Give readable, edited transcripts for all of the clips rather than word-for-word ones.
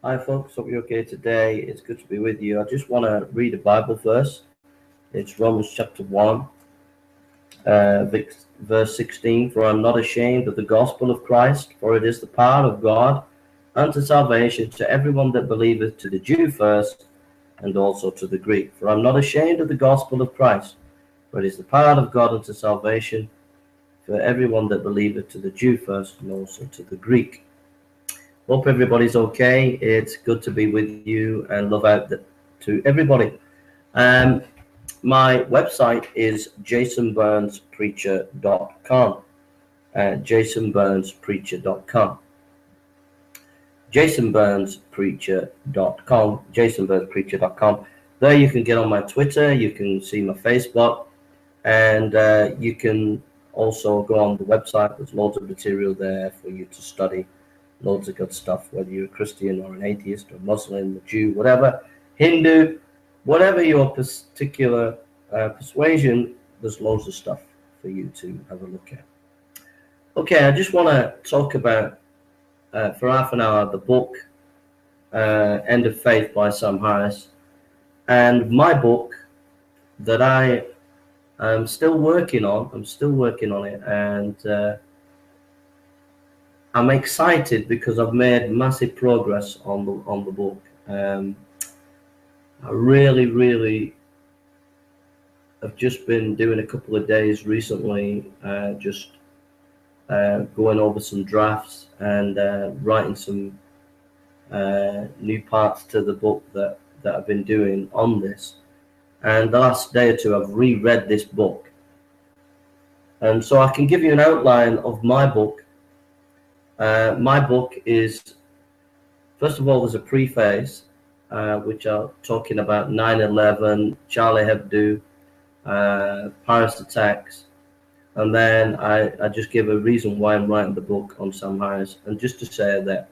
Hi folks, hope you're okay today. It's good to be with you. I just want to read a Bible verse. It's Romans chapter 1, verse 16. For I'm not ashamed of the gospel of Christ, for it is the power of God unto salvation to everyone that believeth, to the Jew first, and also to the Greek. For I'm not ashamed of the gospel of Christ, for it is the power of God unto salvation for everyone that believeth, to the Jew first, and also to the Greek. Hope everybody's okay. It's good to be with you and love out to everybody. My website is jasonburnspreacher.com. jasonburnspreacher.com. jasonburnspreacher.com. jasonburnspreacher.com. There you can get on my Twitter, you can see my Facebook, and you can also go on the website. There's loads of material there for you to study. Loads of good stuff, whether you're a Christian or an atheist or a Muslim, a Jew, whatever, Hindu, whatever your particular persuasion, there's loads of stuff for you to have a look at. Okay, I just want to talk about, for half an hour, the book, End of Faith by Sam Harris, and my book that I am still working on. I'm still working on it, and I'm excited because I've made massive progress on the book. I really have just been doing a couple of days recently, just going over some drafts and writing some new parts to the book that I've been doing on this. And the last day or two, I've reread this book, and so I can give you an outline of my book. My book is, first of all, there's a preface, which are talking about 9/11, Charlie Hebdo, Paris attacks, and then I just give a reason why I'm writing the book on Sam Harris, and just to say that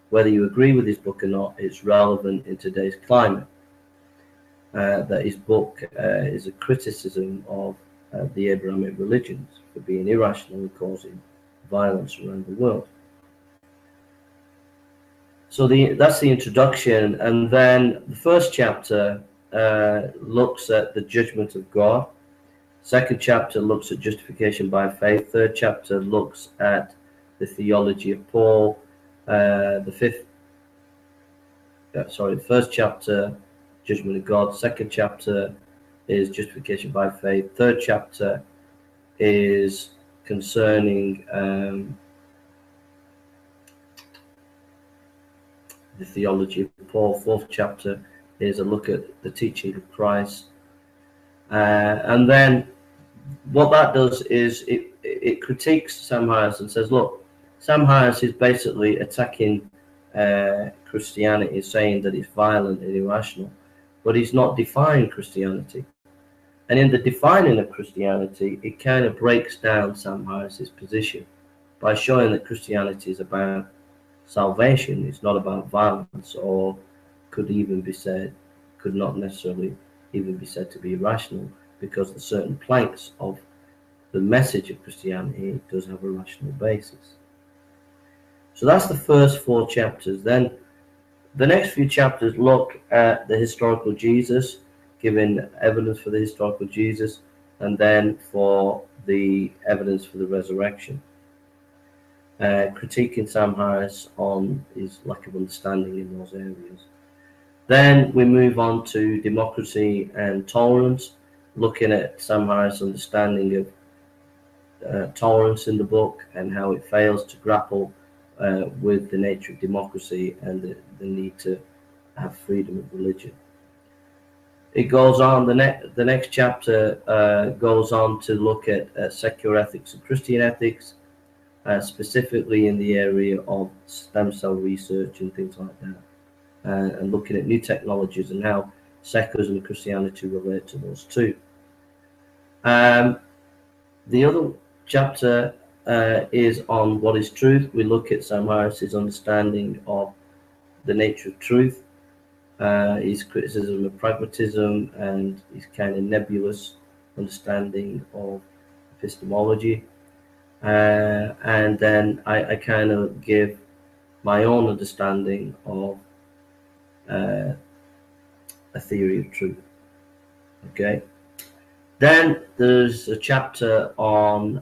whether you agree with his book or not, it's relevant in today's climate. That his book is a criticism of the Abrahamic religions for being irrational and causing violence around the world. So that's the introduction, and then the first chapter looks at the judgment of God. Second chapter looks at justification by faith. Third chapter looks at the theology of Paul. The first chapter, judgment of God. Second chapter is justification by faith. Third chapter is concerning the theology of Paul. Fourth chapter is a look at the teaching of Christ. And then what that does is it critiques Sam Harris and says, look, Sam Harris is basically attacking Christianity, saying that it's violent and irrational, but he's not defining Christianity. And in the defining of Christianity, it kind of breaks down Sam Harris's position by showing that Christianity is about salvation. It's not about violence, or could not necessarily even be said to be irrational, because the certain planks of the message of Christianity does have a rational basis. So that's the first 4 chapters. Then the next few chapters look at the historical Jesus, giving evidence for the historical Jesus, and then for the evidence for the resurrection. Critiquing Sam Harris on his lack of understanding in those areas. Then we move on to democracy and tolerance, looking at Sam Harris' understanding of tolerance in the book and how it fails to grapple with the nature of democracy and the need to have freedom of religion. It goes on, the next chapter goes on to look at secular ethics and Christian ethics, specifically in the area of stem cell research and things like that, and looking at new technologies and how secularism and Christianity relate to those two. The other chapter is on what is truth. We look at Sam Harris's understanding of the nature of truth, his criticism of pragmatism, and his kind of nebulous understanding of epistemology. And then I kind of give my own understanding of a theory of truth. Okay. Then there's a chapter on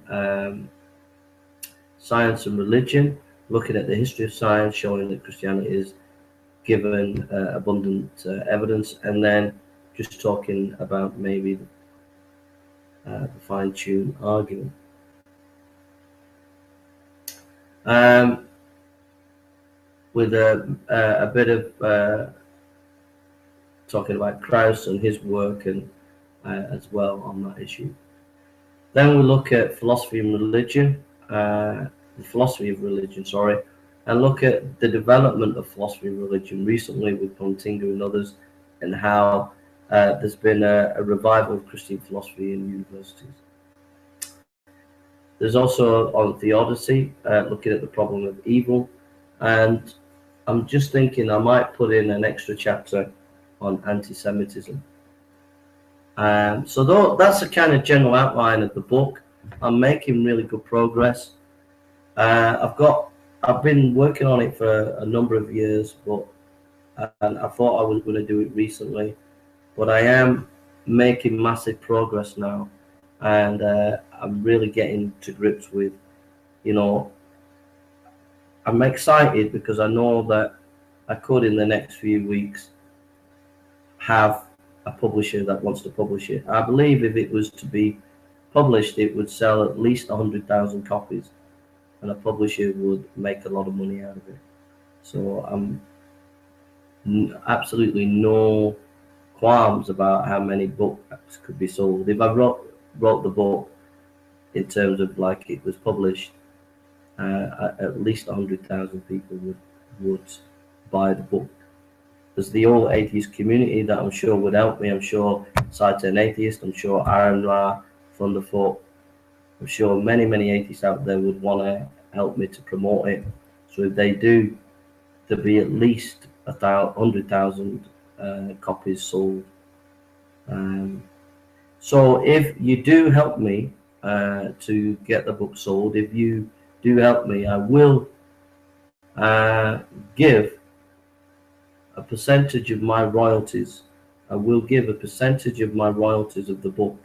science and religion, looking at the history of science, showing that Christianity is given abundant evidence, and then just talking about maybe the fine-tuned argument. With a bit of talking about Krauss and his work, and as well on that issue. Then we look at philosophy and religion, the philosophy of religion, sorry, and look at the development of philosophy and religion recently with Plantinga and others, and how there's been a revival of Christian philosophy in universities. There's also on theodicy, looking at the problem of evil, and I'm just thinking I might put in an extra chapter on anti-Semitism. So that's a kind of general outline of the book. I'm making really good progress. I've been working on it for a number of years, but and I thought I was going to do it recently, but I am making massive progress now, and I'm really getting to grips with, I'm excited because I know that I could in the next few weeks have a publisher that wants to publish it. I believe if it was to be published, it would sell at least 100,000 copies, and a publisher would make a lot of money out of it. So I'm absolutely no qualms about how many books could be sold. If I wrote the book in terms of like it was published, at least 100,000 people would buy the book. There's the whole atheist community that I'm sure would help me. I'm sure Satan Atheist, I'm sure Aaron Ra, Thunderfoot, I'm sure many atheists out there would want to help me to promote it. So if they do, there'll be at least 100,000 copies sold. So if you do help me to get the book sold, if you do help me, I will give a percentage of my royalties. I will give a percentage of my royalties of the book.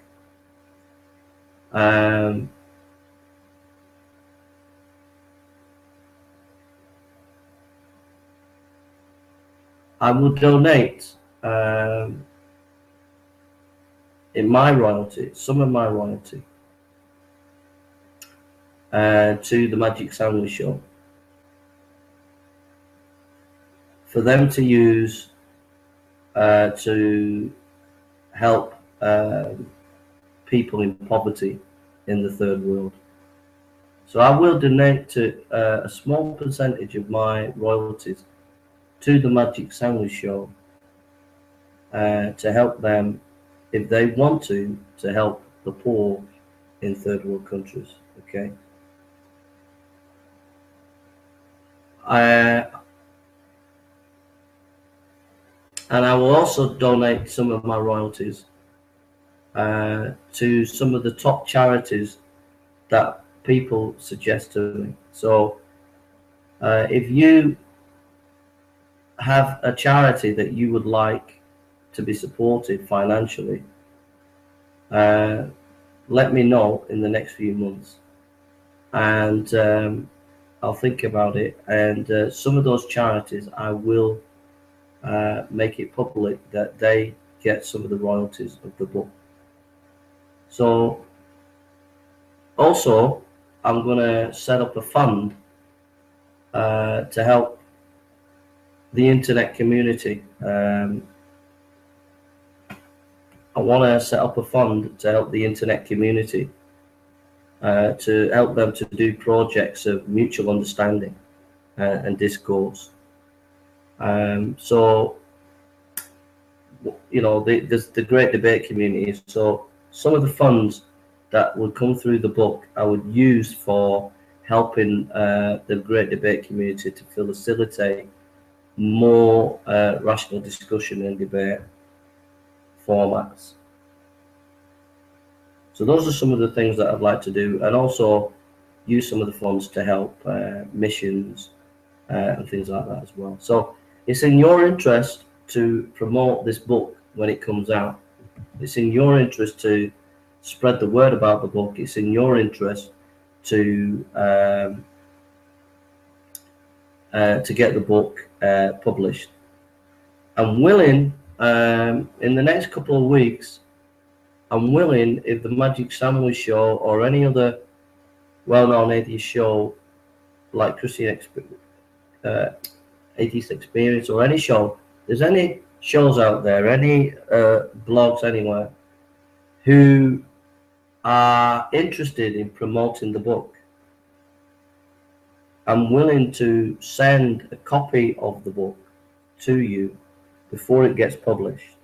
I will donate in my royalty, some of my royalty, to the Magic Sandwich Show, for them to use to help people in poverty in the third world. So I will donate to a small percentage of my royalties to the Magic Sandwich Show to help them, if they want to help the poor in third world countries. Okay. And I will also donate some of my royalties to some of the top charities that people suggest to me. So if you have a charity that you would like to be supported financially, let me know in the next few months, and I'll think about it. And some of those charities, I will make it public that they get some of the royalties of the book. So also, I'm going to set up a fund to help the internet community. I want to set up a fund to help the internet community, to help them to do projects of mutual understanding and discourse. So, there's the Great Debate community. So some of the funds that would come through the book, I would use for helping the Great Debate community to facilitate more rational discussion and debate formats. So those are some of the things that I'd like to do, and also use some of the funds to help missions and things like that as well. So it's in your interest to promote this book when it comes out. It's in your interest to spread the word about the book. It's in your interest to get the book published. I'm willing, in the next couple of weeks, I'm willing, if the Magic Sandwich Show or any other well-known atheist show like Atheist Experience or any show, there's any shows out there, any blogs anywhere, who are interested in promoting the book, I'm willing to send a copy of the book to you before it gets published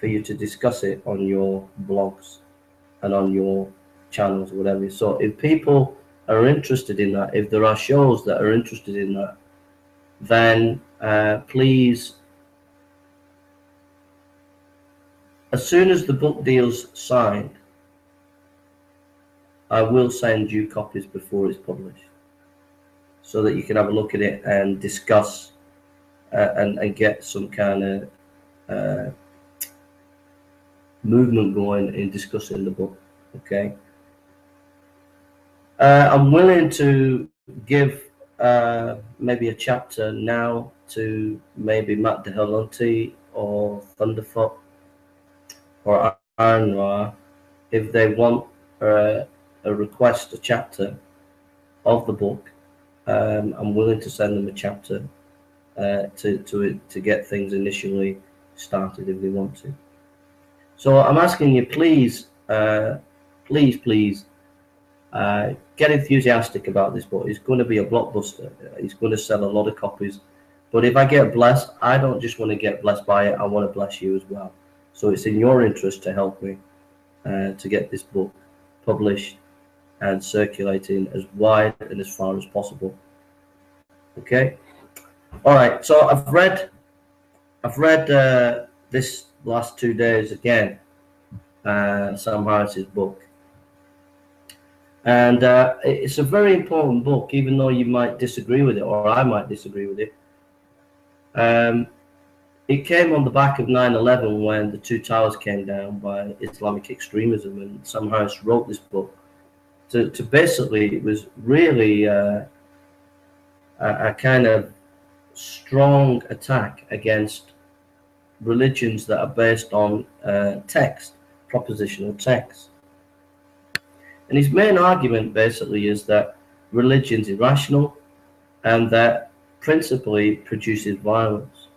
for you to discuss it on your blogs and on your channels or whatever. So if people are interested in that, if there are shows that are interested in that, then please, as soon as the book deal's signed, I will send you copies before it's published, so that you can have a look at it and discuss and get some kind of movement going in discussing the book. Okay. I'm willing to give maybe a chapter now to maybe Matt Dillahunty or Thunderfoot or Iron Ra, if they want a request, a chapter of the book. I'm willing to send them a chapter to get things initially started if they want to. So I'm asking you, please, please, get enthusiastic about this book. It's going to be a blockbuster. It's going to sell a lot of copies. But if I get blessed, I don't just want to get blessed by it. I want to bless you as well. So it's in your interest to help me to get this book published and circulating as wide and as far as possible. Okay. All right. So I've read this last 2 days again, Sam Harris's book. And it's a very important book, even though you might disagree with it, or I might disagree with it. It came on the back of 9/11 when the two towers came down by Islamic extremism, and Sam Harris wrote this book to basically, it was really a kind of strong attack against religions that are based on text, propositional text. And his main argument basically is that religion's irrational and that principally produces violence.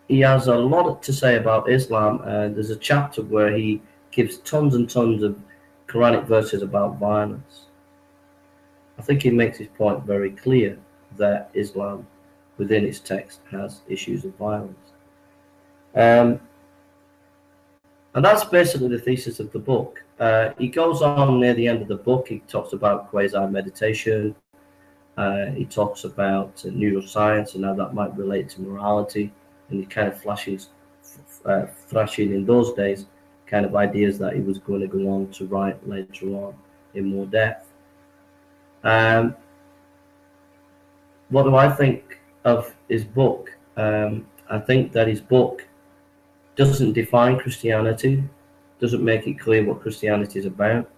He has a lot to say about Islam, and there's a chapter where he gives tons and tons of Quranic verses about violence. I think he makes his point very clear that Islam within its text has issues of violence. And that's basically the thesis of the book. He goes on near the end of the book, he talks about quasi-meditation, he talks about neuroscience and how that might relate to morality, and he kind of flashes, thrashing in those days, kind of ideas that he was going to go on to write later on in more depth. What do I think of his book? I think that his book doesn't define Christianity, doesn't make it clear what Christianity is about.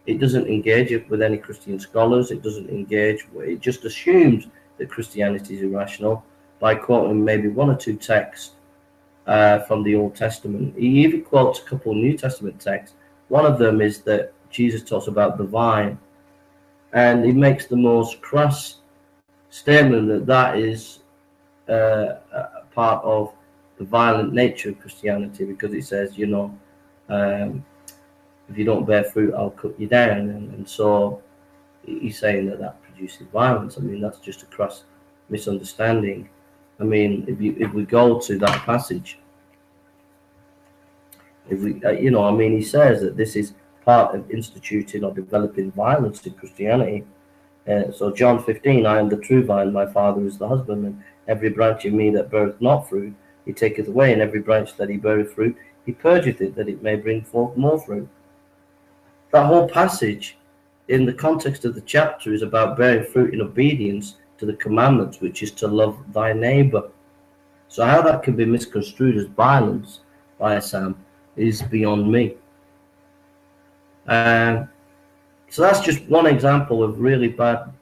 It doesn't engage with any Christian scholars. It doesn't engage. It just assumes that Christianity is irrational by quoting maybe one or two texts from the Old Testament. He even quotes a couple of New Testament texts. One of them is that Jesus talks about the vine, and he makes the most crass statement that that is a part of the violent nature of Christianity, because it says, you know, if you don't bear fruit, I'll cut you down. And so he's saying that that produces violence. I mean, that's just a crass misunderstanding. I mean, if we go to that passage, if we, you know, I mean, he says that this is part of instituting or developing violence in Christianity. So John 15, I am the true vine, my Father is the husbandman. Every branch in me that beareth not fruit, he taketh away, and every branch that he beareth fruit, he purgeth it, that it may bring forth more fruit. That whole passage, in the context of the chapter, is about bearing fruit in obedience to the commandments, which is to love thy neighbor. So how that can be misconstrued as violence by Sam is beyond me. So that's just one example of really bad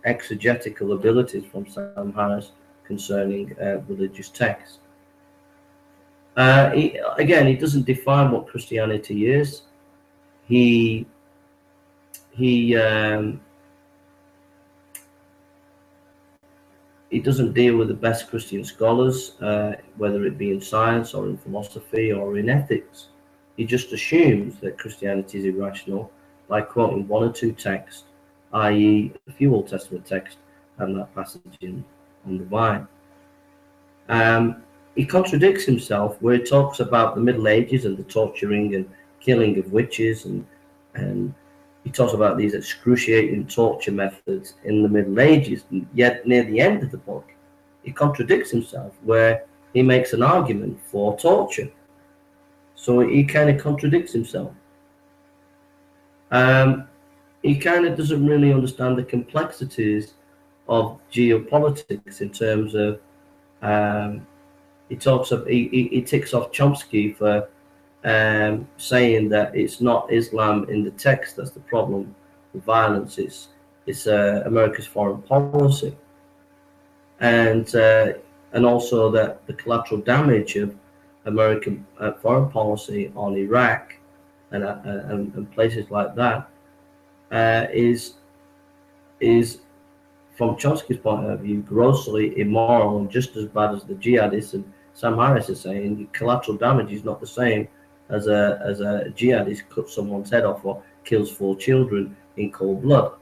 exegetical abilities from Sam Harris concerning religious texts. Again, he doesn't define what Christianity is. He doesn't deal with the best Christian scholars, whether it be in science or in philosophy or in ethics. He just assumes that Christianity is irrational by quoting one or two texts, i.e. a few Old Testament texts and that passage on the vine. He contradicts himself where he talks about the Middle Ages and the torturing and killing of witches, and he talks about these excruciating torture methods in the Middle Ages, and yet near the end of the book, he contradicts himself where he makes an argument for torture. So he kind of contradicts himself. He kind of doesn't really understand the complexities of geopolitics in terms of he ticks off Chomsky for saying that it's not Islam in the text that's the problem with violence. It's America's foreign policy, and also that the collateral damage of American foreign policy on Iraq and places like that is from Chomsky's point of view grossly immoral and just as bad as the jihadists. And Sam Harris is saying collateral damage is not the same as a jihadist cuts someone's head off or kills 4 children in cold blood.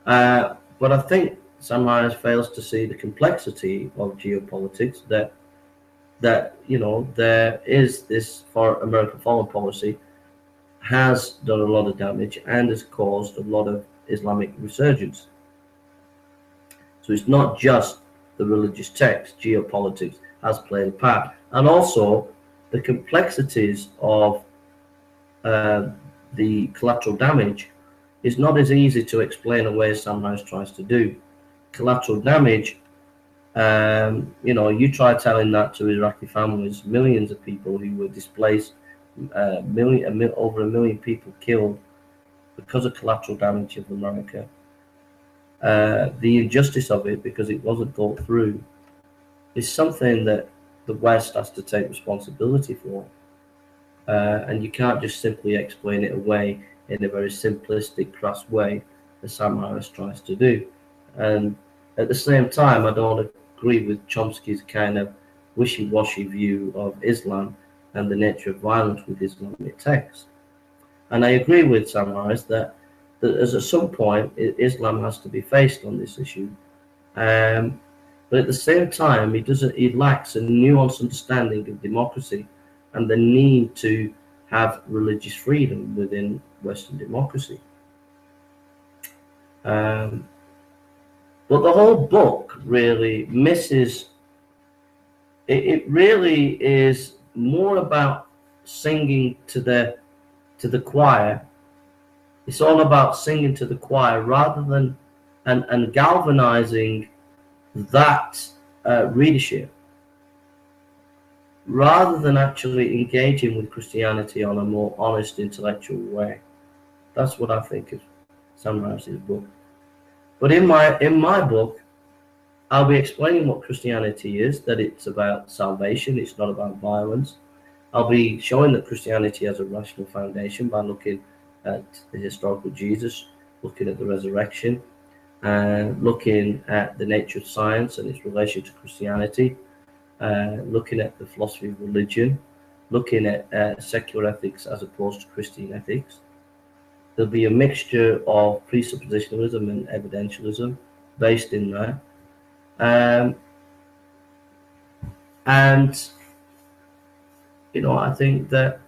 But I think Sam Harris fails to see the complexity of geopolitics, that there is this American foreign policy has done a lot of damage and has caused a lot of Islamic resurgence. So it's not just the religious text, geopolitics has played a part. And also the complexities of the collateral damage is not as easy to explain away as Sam Harris tries to do. Collateral damage, you try telling that to Iraqi families, millions of people who were displaced, over 1 million people killed because of collateral damage of America. The injustice of it, because it wasn't thought through, is something that the West has to take responsibility for. And you can't just simply explain it away in a very simplistic, crass way, as Sam Harris tries to do. And at the same time, I don't agree with Chomsky's kind of wishy-washy view of Islam and the nature of violence with Islamic texts. And I agree with Sam Harris that as at some point Islam has to be faced on this issue. But at the same time, he lacks a nuanced understanding of democracy and the need to have religious freedom within Western democracy. But the whole book really misses. It really is more about singing to the choir. It's all about singing to the choir rather than and galvanizing that readership, rather than actually engaging with Christianity on a more honest, intellectual way. That's what I think of Sam Harris's book. But in my book, I'll be explaining what Christianity is, that it's about salvation, it's not about violence. I'll be showing that Christianity has a rational foundation by looking at the historical Jesus, looking at the resurrection, looking at the nature of science and its relation to Christianity, looking at the philosophy of religion, looking at secular ethics as opposed to Christian ethics. There'll be a mixture of presuppositionalism and evidentialism based in there. And I think that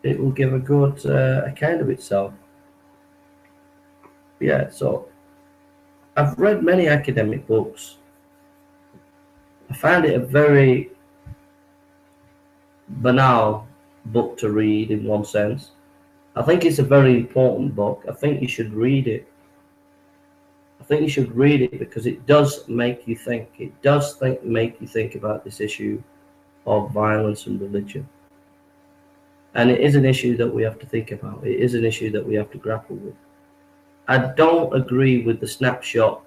it will give a good account of itself. Yeah, so I've read many academic books. I found it a very banal book to read in one sense. I think it's a very important book. I think you should read it. I think you should read it because it does make you think. It does make you think about this issue of violence and religion. And it is an issue that we have to think about. It is an issue that we have to grapple with. I don't agree with the snapshot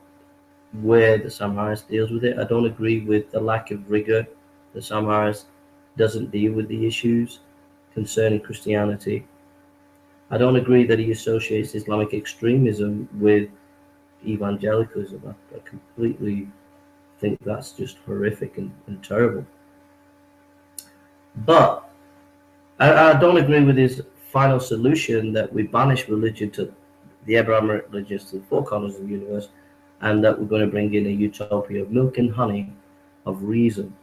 where the Sam Harris deals with it. I don't agree with the lack of rigor that Sam Harris doesn't deal with the issues concerning Christianity. I don't agree that he associates Islamic extremism with evangelicalism. I completely think that's just horrific and terrible. But I don't agree with his final solution that we banish religion to the Abrahamic religions to the four corners of the universe, and that we're going to bring in a utopia of milk and honey, of reason.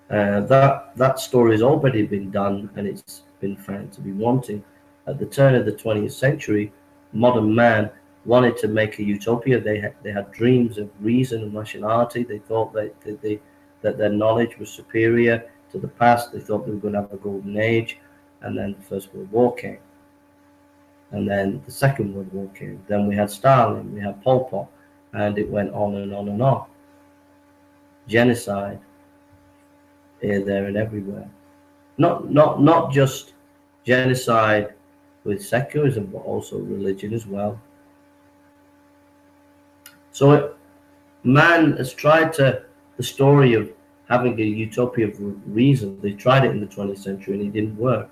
That story has already been done, and it's been found to be wanting. At the turn of the 20th century, modern man wanted to make a utopia. They had dreams of reason and rationality. They thought that their knowledge was superior to the past. They thought they were going to have a golden age, and then the First World War came, and then the Second World War came. Then we had Stalin, we had Pol Pot, and it went on and on and on. Genocide here, there, and everywhere. Not just genocide with secularism, but also religion as well. So man has tried the story of having a utopia of reason. They tried it in the 20th century and it didn't work.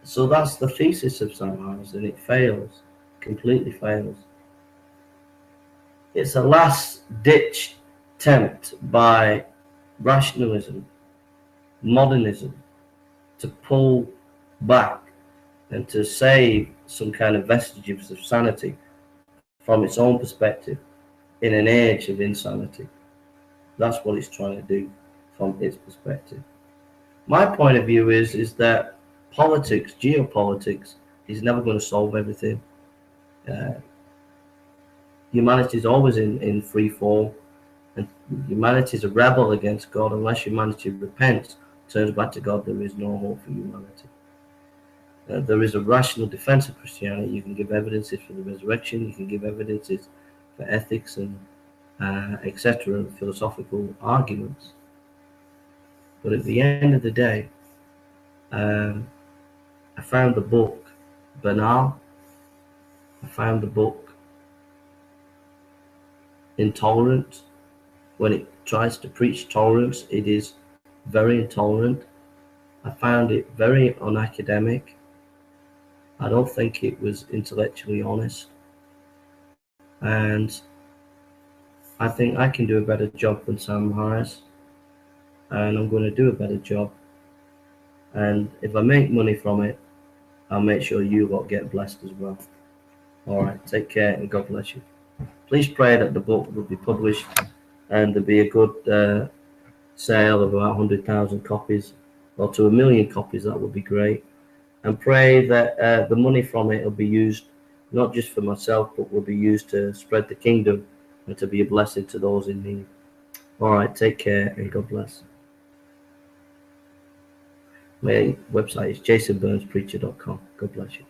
So that's the thesis of Sam Harris, and it fails, completely fails. It's a last-ditch attempt by rationalism, modernism, to pull back and to save some kind of vestiges of sanity from its own perspective in an age of insanity. That's what it's trying to do from its perspective. My point of view is that politics, geopolitics, is never going to solve everything. Humanity is always in free fall, and humanity is a rebel against God. Unless humanity repents, turns back to God, there is no hope for humanity. There is a rational defense of Christianity. You can give evidences for the resurrection, you can give evidences for ethics and etc., philosophical arguments. But at the end of the day, I found the book banal. I found the book intolerant. When it tries to preach tolerance, it is very intolerant. I found it very unacademic. I don't think it was intellectually honest. And I think I can do a better job than Sam Harris. And I'm going to do a better job. And if I make money from it, I'll make sure you lot get blessed as well. All right, take care and God bless you. Please pray that the book will be published and there'll be a good sale of about 100,000 copies, or to 1 million copies. That would be great. And pray that the money from it will be used not just for myself, but will be used to spread the kingdom and to be a blessing to those in need. All right, take care and God bless. My website is jasonburnspreacher.com. God bless you.